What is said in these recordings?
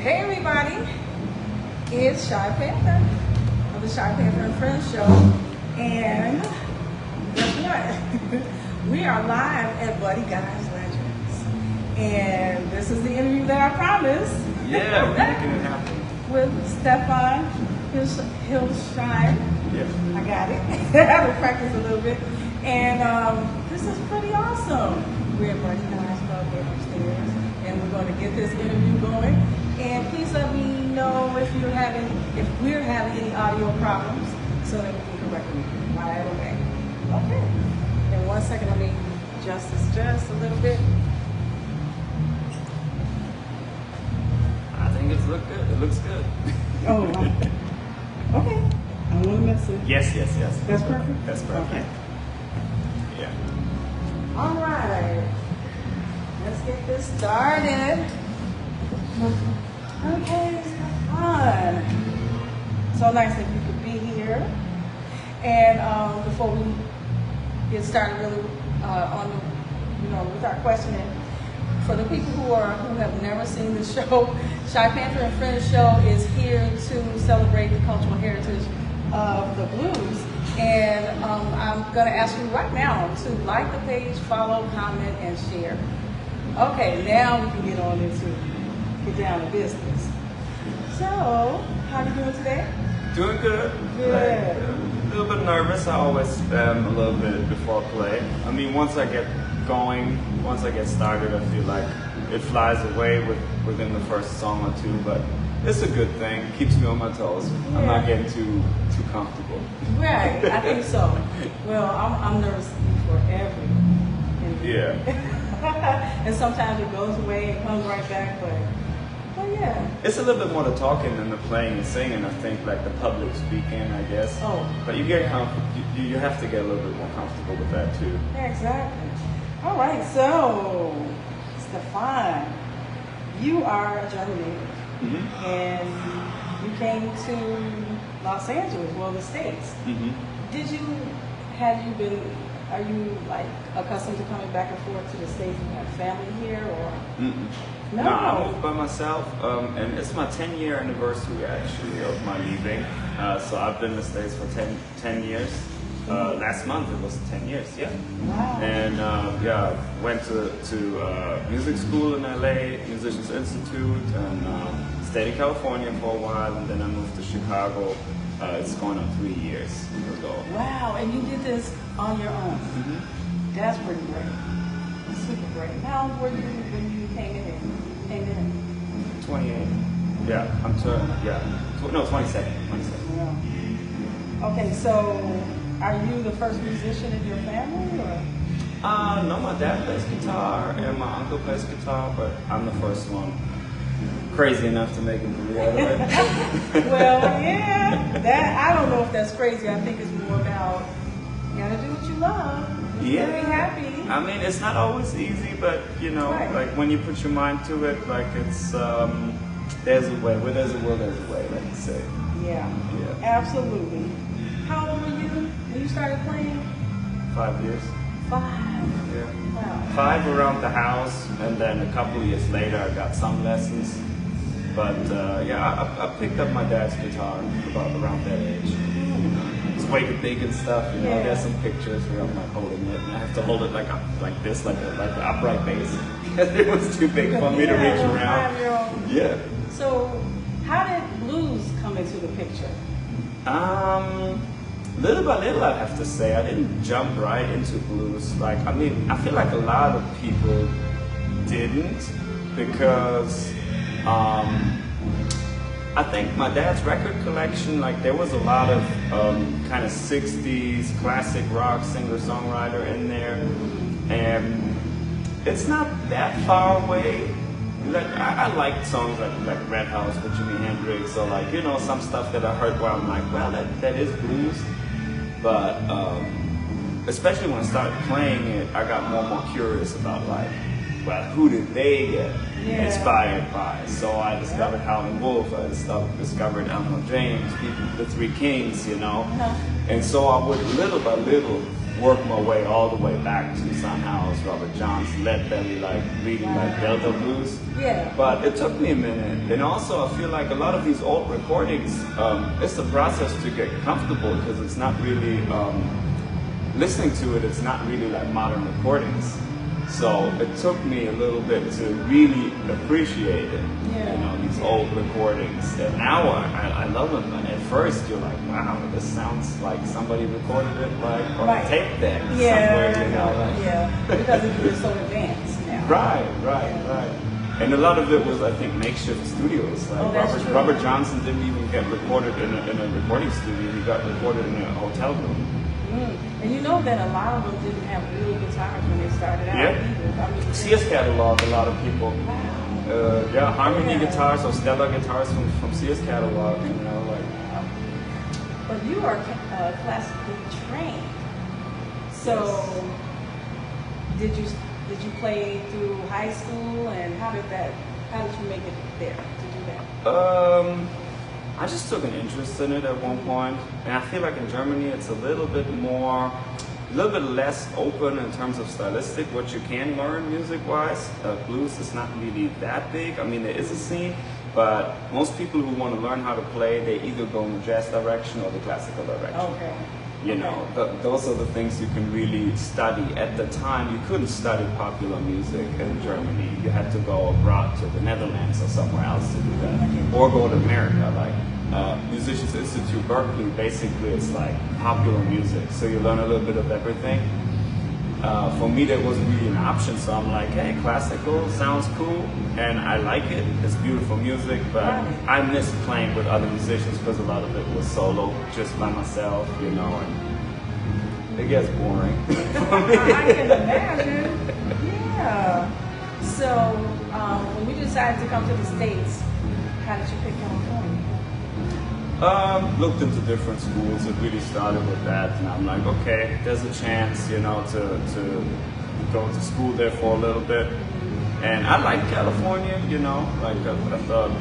Hey everybody, it's Shy Panther of the Shy Panther and Friends show, and guess what? We are live at Buddy Guys Legends, and this is the interview that I promised. Yeah, we're making it happen. With Stefan Hillesheim. Yeah. I got it. I had to practice a little bit, and this is pretty awesome. We're at Buddy Guys Club here upstairs, and we're going to get this interview going. And please let me know if we're having any audio problems so that we can correct them right away. Okay. In 1 second, let me adjust this just a little bit. I think it's look good. It looks good. Oh, okay. I want to mess it. Yes. That's perfect? That's perfect. Okay. Yeah. All right. Let's get this started. Okay, Stefan. So nice that you could be here. And before we get started really with our questioning, for the people who have never seen the show, Shy Panther and Friends show is here to celebrate the cultural heritage of the blues. And I'm going to ask you right now to like the page, follow, comment, and share. Okay, now we can get down to business. So, how are you doing today? Doing good. Good. Like, a little bit nervous. I always am a little bit before I play. I mean, once I get going, once I get started, I feel like it flies away within the first song or two. But it's a good thing. Keeps me on my toes. Yeah. I'm not getting too comfortable. Right, I think so. Well, I'm nervous before every interview. Yeah. And sometimes it goes away and comes right back, but yeah. It's a little bit more the talking than the playing and singing. I think, like the public speaking, I guess. Oh. But you have to get a little bit more comfortable with that too. Yeah, exactly. All right, so Stefan, you are a German native, Mm-hmm. and you came to Los Angeles, well, the States. Mm-hmm. Are you like accustomed to coming back and forth to the States and have family here, or? Mm-mm. No. No, I moved by myself, and it's my 10-year anniversary actually of my leaving. So I've been in the States for 10 years. Last month it was 10 years, yeah. Wow. And went to music school in LA, Musicians Institute, and stayed in California for a while, and then I moved to Chicago. It's going on 3 years ago. Wow, and you did this on your own. Mm-hmm. That's pretty great. That's super great. How old were you when you came in? 28. Yeah, I'm turning. Yeah, 27. Yeah. Okay, so are you the first musician in your family, or? No, my dad plays guitar and my uncle plays guitar, but I'm the first one crazy enough to make a career out of it. Well, yeah, that I don't know if that's crazy. I think it's more about you gotta do what you love. Yeah, be happy. I mean, it's not always easy, but Right. like when you put your mind to it, like it's there's a way. Where there's a will, there's a way, like you say. Yeah, absolutely. How old were you when you started playing? 5 years. 5. Yeah. Wow. 5 around the house, and then a couple of years later, I got some lessons. But I picked up my dad's guitar around that age. It's way too big and stuff. Yeah. There's some pictures where I'm like holding it, and I have to hold it like this, like an upright bass, because it was too big for me to reach around. 5-year-old. Yeah. So, how did blues come into the picture? Little by little, I have to say, I didn't jump right into blues. Like, I mean, I feel like a lot of people didn't, because I think my dad's record collection, like there was a lot of kind of 60s classic rock singer-songwriter in there, and it's not that far away. Like I liked songs like Red House with Jimi Hendrix, or like some stuff that I heard where I'm like, well, that is blues, but especially when I started playing it, I got more and more curious about like, well, who did they get? inspired by. So I discovered Howlin' Wolf, I discovered Elmore James, the Three Kings, you know. And so I would little by little work my way all the way back to Son House, Robert Johnson, Lead Belly, like reading like Delta Blues. But it took me a minute. And also I feel like a lot of these old recordings, it's a process to get comfortable because it's not really, listening to it, it's not really like modern recordings. So it took me a little bit to really appreciate it, you know, these old recordings. And now I love them. And at first you're like, wow, this sounds like somebody recorded it like on a tape deck somewhere, you know. Like, because it's so advanced now. Right. And a lot of it was, I think, makeshift studios. Like Robert Johnson didn't even get recorded in a recording studio. He got recorded in a hotel room. And you know that a lot of them didn't have real guitars when they started out either. I mean, Sears catalog, a lot of people. Harmony guitars or Stella guitars from Sears catalog, you know, like. But you are classically trained. So did you play through high school, and how did you make it there to do that? I just took an interest in it at one point, and I feel like in Germany it's a little bit less open in terms of stylistic, what you can learn music-wise. Blues is not really that big. I mean, there is a scene, but most people who want to learn how to play, they either go in the jazz direction or the classical direction. You know, those are the things you can really study. At the time, you couldn't study popular music in Germany. You had to go abroad to the Netherlands or somewhere else to do that, or go to America. Like Musicians Institute Berkeley, basically it's like popular music, so you learn a little bit of everything. For me, that wasn't really an option, so I'm like, hey, classical sounds cool, and I like it. It's beautiful music, but I miss playing with other musicians because a lot of it was solo, just by myself, you know, and it gets boring. I can imagine. Yeah. So, when you decided to come to the States, how did you pick California? Looked into different schools. It really started with that, and I'm like, okay, there's a chance, you know, to go to school there for a little bit. And I like California, you know, like I thought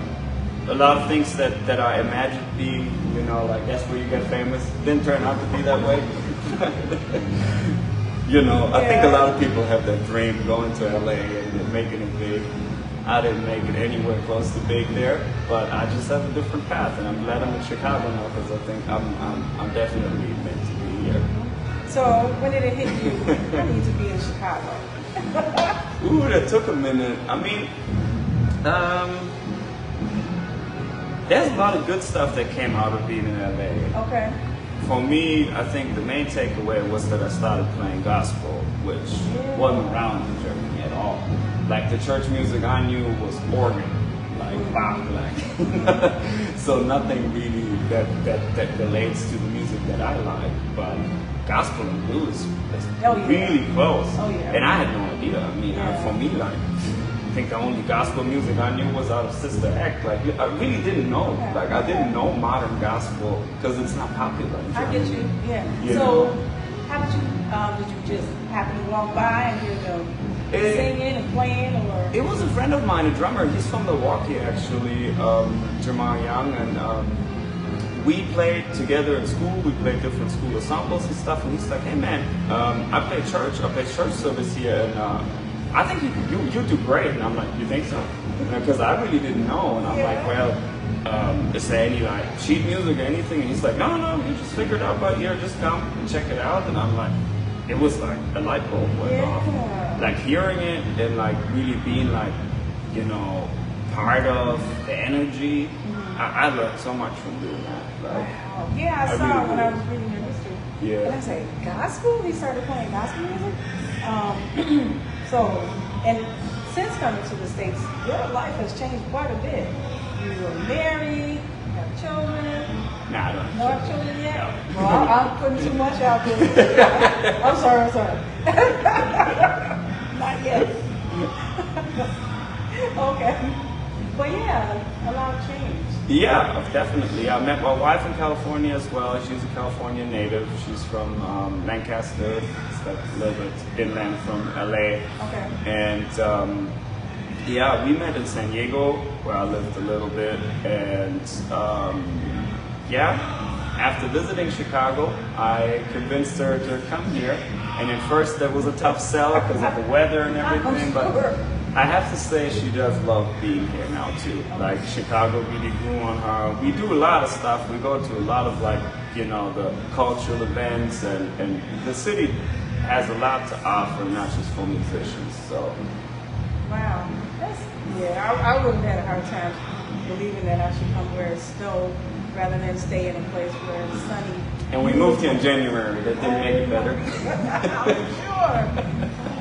a lot of things that I imagined being, you know, like that's where you get famous, didn't turn out to be that way. You know, I think a lot of people have that dream going to LA and making it big. I didn't make it anywhere close to big there, but I just have a different path, and I'm glad I'm in Chicago now because I think I'm definitely meant to be here. So when did it hit you? I need to be in Chicago. Ooh, that took a minute. I mean, there's a lot of good stuff that came out of being in LA. Okay. For me, I think the main takeaway was that I started playing gospel, which wasn't around in Germany at all. Like the church music I knew was organ, like Bach, like so nothing really that relates to the music that I like. But gospel and blues is really close, and I had no idea. I mean, for me, like I think the only gospel music I knew was out of Sister Act. Like I really didn't know. Like I didn't know modern gospel because it's not popular in Germany. I get you. Yeah. So how did you just happen to walk by and hear them singing and playing, or? It was a friend of mine, a drummer. He's from Milwaukee, actually, Jamal Young, and we played together in school. We played different school ensembles and stuff. And he's like, "Hey, man, I play church service here, and I think you do great." And I'm like, "You think so?" Because I really didn't know, and I'm like, "Well, is there any like sheet music or anything?" And he's like, "No, you just figure it out by ear. Just come and check it out." And I'm like, it was like a light bulb went off. Like hearing it and like really being like, you know, part of the energy. I learned so much from doing that. Like, wow. Yeah, I saw really when I was reading your history. Yeah. And I said, gospel? He started playing gospel music? And since coming to the States, your life has changed quite a bit. You were married, you have children. Nah, I don't. No have children yet? No. Well, I'm putting too much out there. I'm sorry. Not yet. Okay. But yeah, a lot of change. Yeah, definitely. I met my wife in California as well. She's a California native. She's from Lancaster. It's like a little bit inland from LA. Okay. And Yeah, we met in San Diego, where I lived a little bit, and yeah, after visiting Chicago, I convinced her to come here. And at first, that was a tough sell because of the weather and everything, but I have to say she does love being here now too. Like Chicago really grew on her. We do a lot of stuff. We go to a lot of like, you know, the cultural events, and the city has a lot to offer, not just for musicians. So. Wow. I would have had a hard time believing that I should come where it's snow rather than stay in a place where it's sunny. And we moved here in January. That didn't make it better. I'm sure.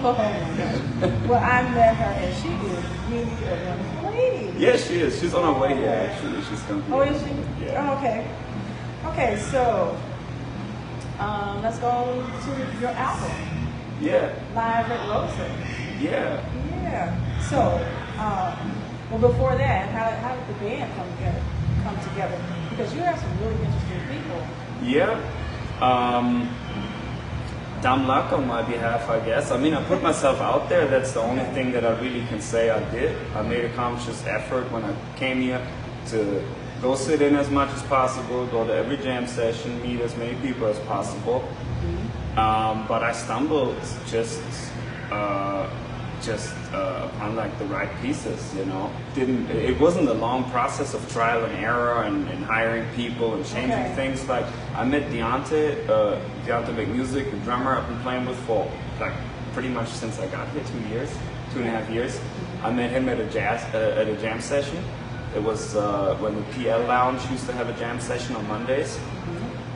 Oh my gosh. Well, I met her and she is really a wonderful lady. Yes, she is. She's on her way here, actually. She's coming here. Oh, is she? Yeah. Oh, okay. Okay, so let's go to your album. Yeah. Live at Rosa. Yeah. Yeah. So, well, before that, how did the band come together? Because you have some really interesting people. Yeah. Dumb luck on my behalf, I guess. I mean, I put myself out there. That's the only thing that I really can say I did. I made a conscious effort when I came here to go sit in as much as possible, go to every jam session, meet as many people as possible. But I stumbled just upon like the right pieces, you know. It wasn't a long process of trial and error and hiring people and changing things. Like I met Deontay McMusic, the drummer I've been playing with for like pretty much since I got here, 2.5 years. I met him at a jam session. It was when the PL Lounge used to have a jam session on Mondays.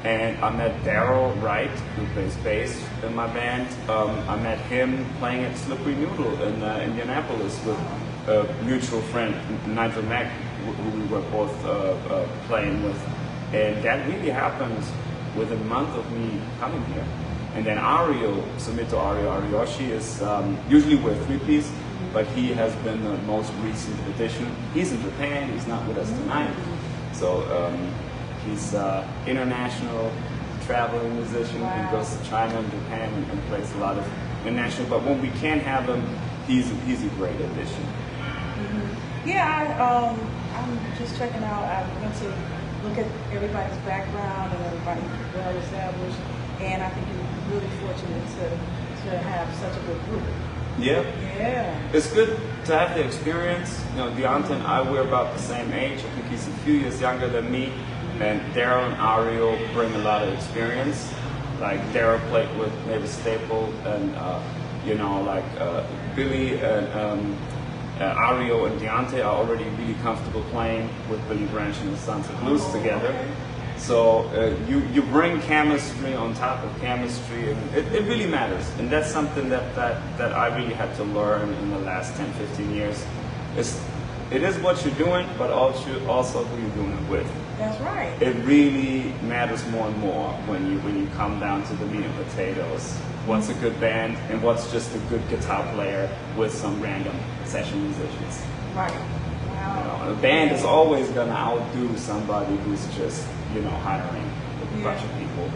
And I met Daryl Wright, who plays bass in my band. I met him playing at Slippery Noodle in Indianapolis with a mutual friend, Nigel Mack, who we were both playing with. And that really happened within a month of me coming here. And then Ario, Sumito Ariyoshi, is usually we're three-piece, but he has been the most recent addition. He's in Japan, he's not with us tonight. So he's international traveling musician. He goes to China and Japan and plays a lot of international. But when we can't have him, he's a great addition. Yeah, I'm just checking out. I went to look at everybody's background and everybody well established, and I think you're really fortunate to have such a good group. Yeah. Yeah. It's good to have the experience. You know, Deontay and I, we're about the same age. I think he's a few years younger than me. And Daryl and Ario bring a lot of experience. Like Daryl played with Mavis Staple and you know, like Billy and Ario and Deontay are already really comfortable playing with Billy Branch and the Sons of Blues together. So you bring chemistry on top of chemistry, and it really matters. And that's something that I really had to learn in the last 10, 15 years. It is what you're doing, but also who you're doing it with. That's right. It really matters more and more when you come down to the meat and potatoes. What's a good band and what's just a good guitar player with some random session musicians. Right. Wow. You know, a band is always gonna outdo somebody who's just, you know, hiring a bunch of people.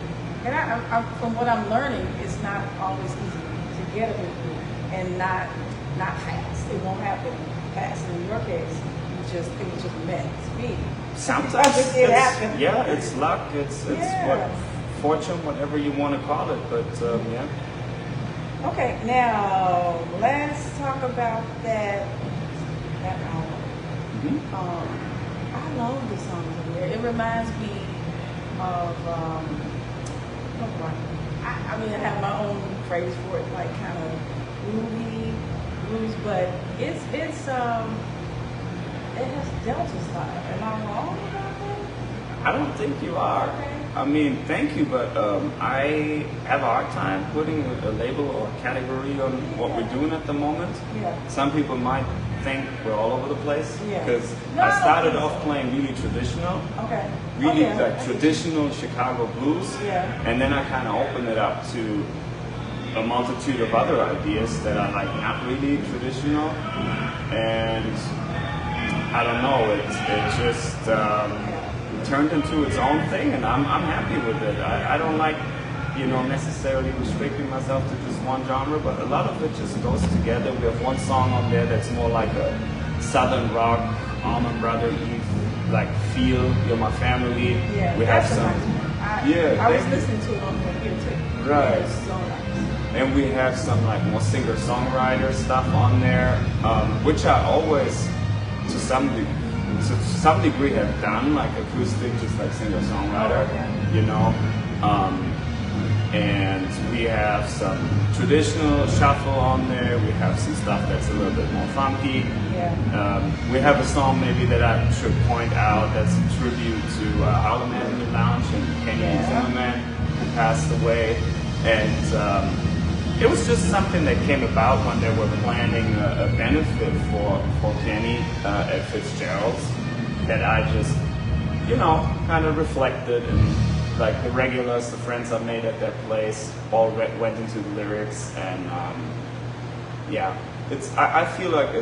And I, from what I'm learning, it's not always easy to get a good group, and not fast. It won't happen fast. In your case, it was just meant to be. Sometimes it happens. Yeah, it's luck. It's what fortune, whatever you want to call it. But yeah. Okay, now let's talk about that album. I love the songs in there. It reminds me of I mean, I have my own phrase for it, like kind of blues, but it has Delta style. Am I wrong about that? I don't think you are. Okay. I mean, thank you, but I have a hard time putting a label or a category on what we're doing at the moment. Yeah. Some people might think we're all over the place Yeah. because No, I I don't started think off so. playing really traditional, Okay. really Okay. like traditional Chicago blues, Yeah. and then I kind of opened it up to a multitude of other ideas that are like not really traditional, and I don't know, it just turned into its own thing, and I'm happy with it. I don't like necessarily restricting myself to just one genre, but a lot of it just goes together. We have one song on there that's more like a southern rock, Allman Brothers-y like feel. You're My Family. Yeah, we have that's some. a nice one. I was listening to it on here too. Right. It's so nice. And we have some like more singer-songwriter stuff on there, which I always, to some degree, have done, like acoustic, just like singer-songwriter, and we have some traditional shuffle on there. We have some stuff that's a little bit more funky. Yeah. We have a song maybe that I should point out that's a tribute to Harlem Avenue Lounge and Kenny Zimmerman, who passed away. And it was just something that came about when they were planning a benefit for Kenny at Fitzgerald's, that I just, kind of reflected, and like the regulars, the friends I made at that place, all went into the lyrics, and I feel like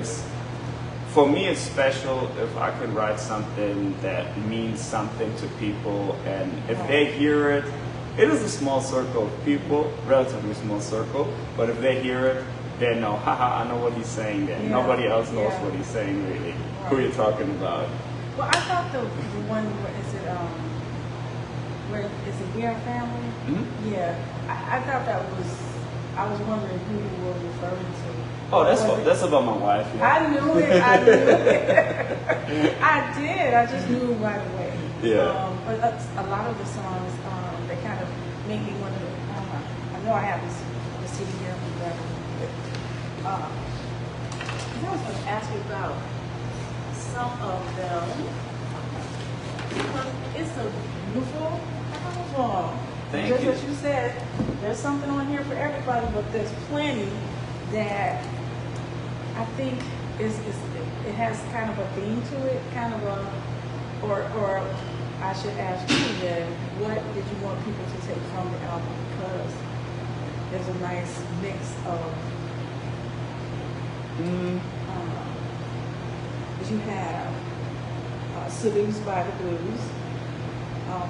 for me it's special if I could write something that means something to people, and if they hear it. It is a small circle of people, relatively small circle, but if they hear it, they know, haha, I know what he's saying there. Yeah. Nobody else knows what he's saying, really. Right. Who you're talking about. Well, I thought the one, where is it We Are Family? Mm-hmm. Yeah. I thought I was wondering who you were referring to. Oh, that's about my wife. Yeah. I knew it. I did. I just knew it right away. Yeah. But a lot of the songs, they kind of make me wonder. I know I have the CD here, but I was going to ask you about some of them. It's a beautiful album. Thank Just you. as you said, there's something on here for everybody, but there's plenty that I think it has kind of a theme to it, kind of a, or I should ask you then, what did you want people to take from the album? Because there's a nice mix of, you have Seduced by the Blues,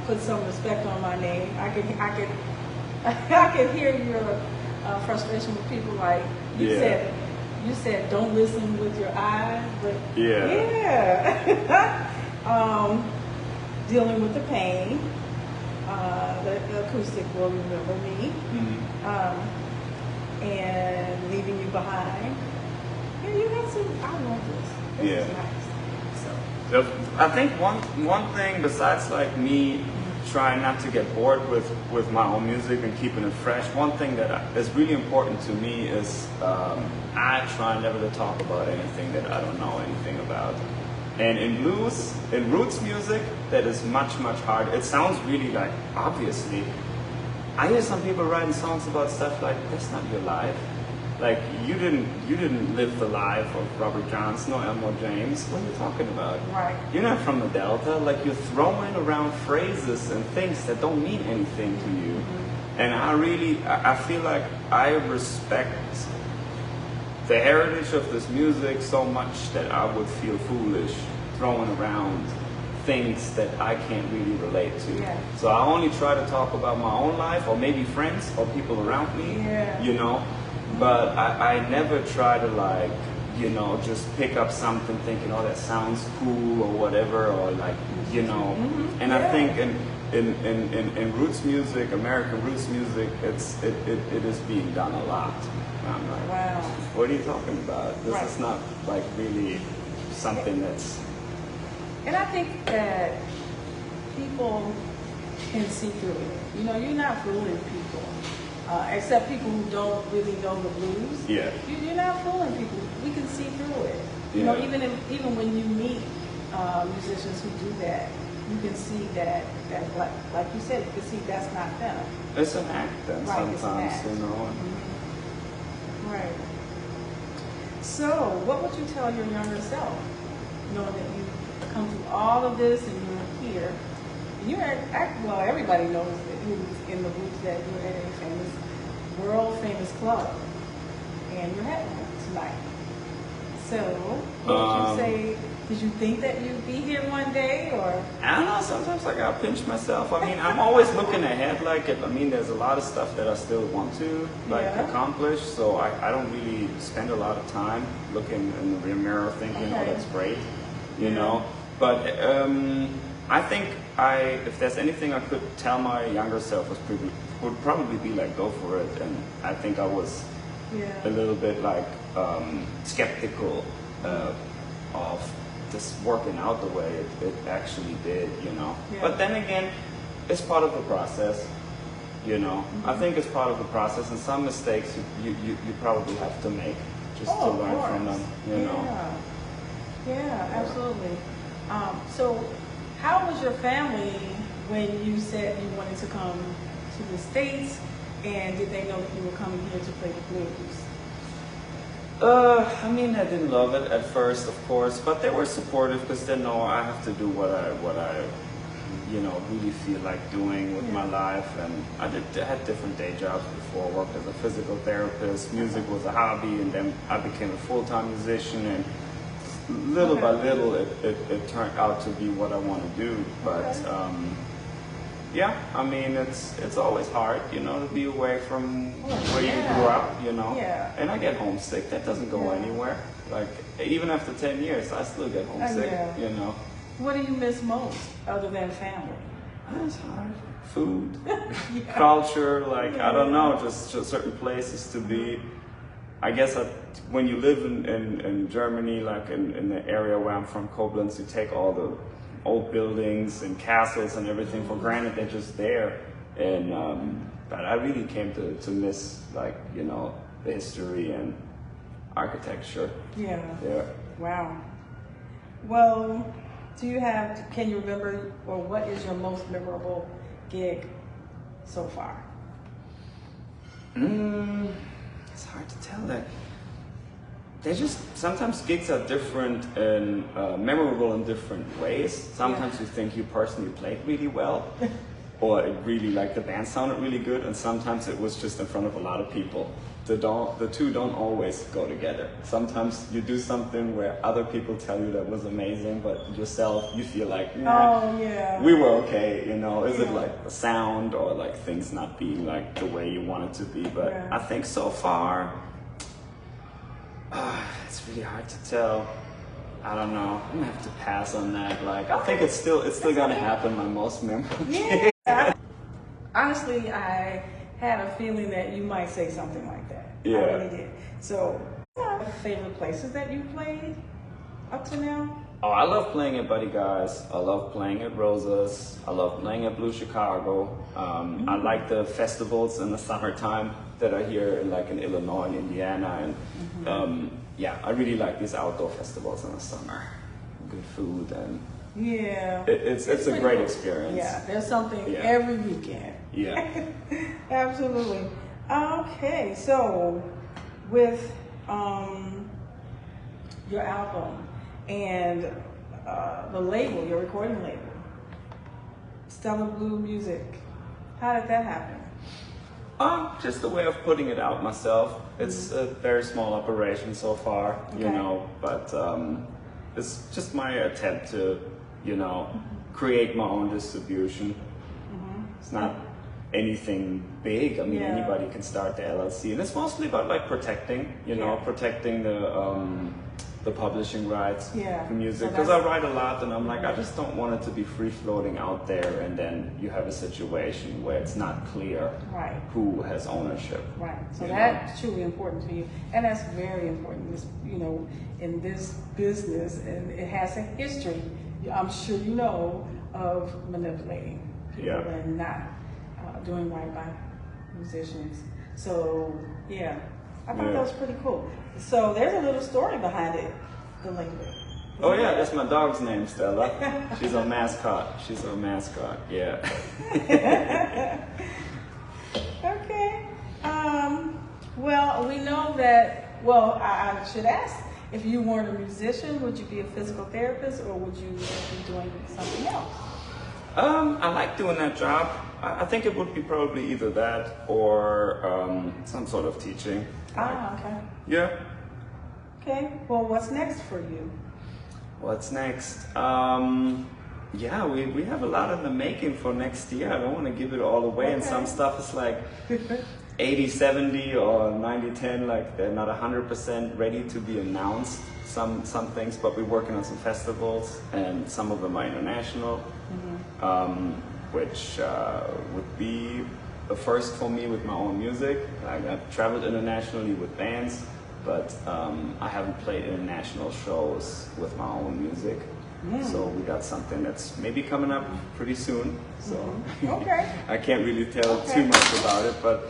Put Some Respect on My Name. I can hear your frustration with people, like you said don't listen with your eyes, but Dealing with the Pain, the acoustic Will Remember Me, and Leaving You Behind. Yeah, you got some, I love this. This is nice. So I think one thing besides like me trying not to get bored with my own music and keeping it fresh, one thing that is really important to me is I try never to talk about anything that I don't know anything about. And in blues, in roots music, that is much, much harder. It sounds really like, obviously, I hear some people writing songs about stuff like, that's not your life. Like, you didn't live the life of Robert Johnson or Elmore James. What are you talking about? Right. You're not from the Delta. Like, you're throwing around phrases and things that don't mean anything to you. Mm-hmm. And I feel like I respect the heritage of this music so much that I would feel foolish throwing around things that I can't really relate to. Yeah. So I only try to talk about my own life, or maybe friends or people around me, but I never try to like, just pick up something thinking, oh, that sounds cool or whatever, or like, and I think in roots music, American roots music, it is being done a lot. And I'm like, wow. What are you talking about? This is not like really something that's... And I think that people can see through it. You're not fooling people, except people who don't really know the blues. Yeah. You're not fooling people. We can see through it. Yeah. Even when you meet musicians who do that, you can see that like you said, you can see that's not them. It's an act then sometimes, Mm-hmm. Right. So, what would you tell your younger self, knowing that you've come through all of this and you're here? And everybody knows that who's in the booth, that you're at a world famous club, and you're headlining tonight. So, what would you say? Did you think that you'd be here one day, or? I don't know, sometimes I gotta pinch myself. I mean, I'm always looking ahead, like, I mean, there's a lot of stuff that I still want to, like, accomplish, so I don't really spend a lot of time looking in the rear mirror thinking, oh, that's great, you know? But I think if there's anything I could tell my younger self would probably be like, go for it. And I think I was a little bit like skeptical of just working out the way it actually did, you know. But then again, it's part of the process, you know. I think it's part of the process, and some mistakes you probably have to make just to learn from them, you know. Yeah, absolutely. So how was your family when you said you wanted to come to the States, and did they know that you were coming here to play the blues? I mean, I didn't love it at first, of course, but they were supportive because they know I have to do what I you know, really feel like doing with my life. And I had different day jobs before. I worked as a physical therapist. Music was a hobby, and then I became a full-time musician, and little by little it turned out to be what I want to do. But yeah, I mean, it's always hard, you know, to be away from where you grew up, you know. And I get homesick. That doesn't go anywhere. Like, even after 10 years, I still get homesick, you know. What do you miss most other than family? It's hard. Food, culture, like, I don't know, just certain places to be. I guess when you live in Germany, like in the area where I'm from, Koblenz, you take all the old buildings and castles and everything for granted. They're just there. And but I really came to miss, like, you know, the history and architecture. Yeah. Wow. Well, can you remember, or what is your most memorable gig so far? It's hard to tell that. Sometimes gigs are different and memorable in different ways. Sometimes you think you personally played really well, or it really, like, the band sounded really good, and sometimes it was just in front of a lot of people. The two don't always go together. Sometimes you do something where other people tell you that was amazing, but yourself, you feel like, we were okay, you know. Is it like the sound, or like things not being like the way you want it to be? But I think so far, it's really hard to tell. I don't know. I'm gonna have to pass on that. Like, I think it's still gonna happen. My most memorable. Honestly, I had a feeling that you might say something like that. I really did. So, what are favorite places that you played up to now? Oh, I love playing at Buddy Guy's. I love playing at Rosa's. I love playing at Blue Chicago. I like the festivals in the summertime that are here, like in Illinois and Indiana. And I really like these outdoor festivals in the summer. Good food, and it's a great experience. Yeah, there's something every weekend. Absolutely. Okay, so with your album and the label, your recording label, Stellar Blue Music, how did that happen? Just a way of putting it out myself. It's a very small operation so far, you know, but it's just my attempt to, you know, create my own distribution. It's not anything big. I mean, anybody can start the LLC, and it's mostly about, like, protecting, you know, protecting the publishing rights for music, because I write a lot, and I'm like, I just don't want it to be free floating out there, and then you have a situation where it's not clear who has ownership. So that's truly important to you, and that's very important, you know, in this business, and it has a history, I'm sure you know, of manipulating people and not doing right by musicians. So I thought that was pretty cool. So there's a little story behind it, the label. Oh yeah, that's my dog's name, Stella. She's our mascot. Okay. Well, we know that, I should ask, if you weren't a musician, would you be a physical therapist, or would you be doing something else? I like doing that job. I think it would be probably either that or some sort of teaching. Okay. Yeah. Okay. Well, what's next for you? What's next? Yeah, we have a lot in the making for next year. I don't want to give it all away, and some stuff is like 80-70 or 90-10, like they're not 100% ready to be announced. Some things, but we're working on some festivals, and some of them are international, which would be a first for me with my own music. I've traveled internationally with bands, but I haven't played international shows with my own music. So we got something that's maybe coming up pretty soon. So Okay. I can't really tell too much about it, but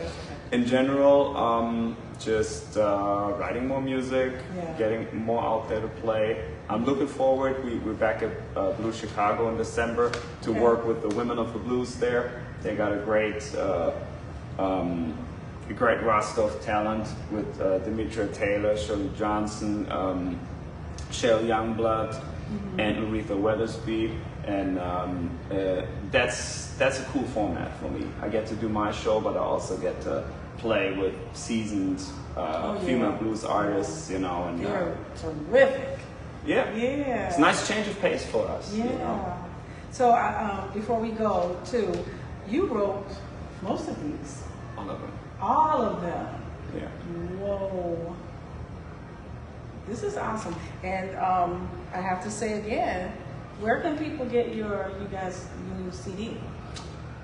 in general, just writing more music, getting more out there to play. I'm looking forward. We're back at Blue Chicago in December to work with the Women of the Blues there. They got a great roster of talent with Demetria Taylor, Shirley Johnson, Shell Youngblood, and Aretha Weathersby, and that's a cool format for me. I get to do my show, but I also get to play with seasoned female blues artists, you know. And they're terrific. Yeah. It's a nice change of pace for us. Yeah. You know? So before we go, too, you wrote most of these. All of them. All of them. Yeah. Whoa. This is awesome. And I have to say again, where can people get your new CD?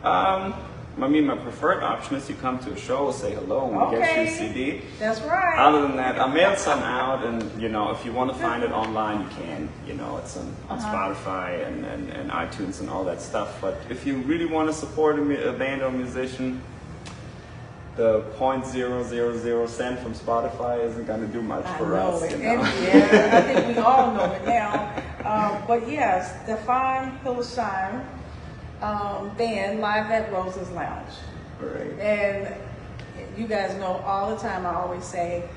I mean, my preferred option is you come to a show, say hello, and we get you a CD. That's right. Other than that, I mailed some out, and you know, if you want to find it online, you can. You know, it's on Spotify and iTunes and all that stuff. But if you really want to support a band or musician, the 0.000 cent from Spotify isn't going to do much for us. You know? Yeah, I think we all know it now. But yes, Stefan Hillesheim band live at Rose's Lounge. Right. And you guys know all the time I always say,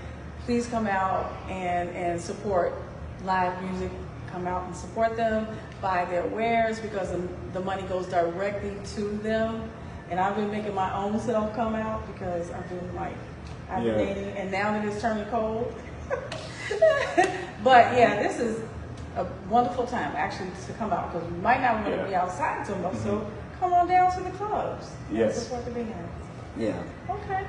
please come out and support live music. Come out and support them, buy their wares, because the money goes directly to them. And I've been making my own self come out because I've been hibernating, and now that it's turning cold. But yeah, this is a wonderful time actually to come out, because we might not want to be outside too much. So come on down to the clubs and support the bands. Yeah. Okay.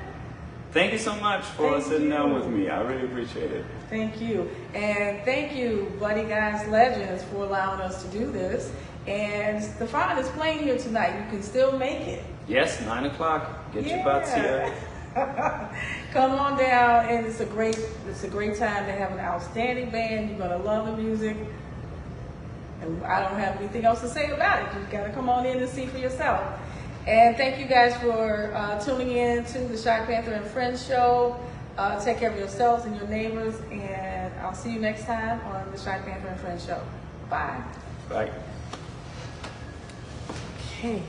Thank you so much for sitting down with me. I really appreciate it. Thank you. And thank you, Buddy Guys Legends, for allowing us to do this. And Stefan is playing here tonight. You can still make it. Yes, 9 o'clock. Get your butts here. Come on down, and it's a great time to have an outstanding band. You're gonna love the music. And I don't have anything else to say about it. You've got to come on in and see for yourself. And thank you guys for tuning in to the Shy Panther and Friends show. Take care of yourselves and your neighbors, and I'll see you next time on the Shy Panther and Friends show. Bye. Bye. Okay.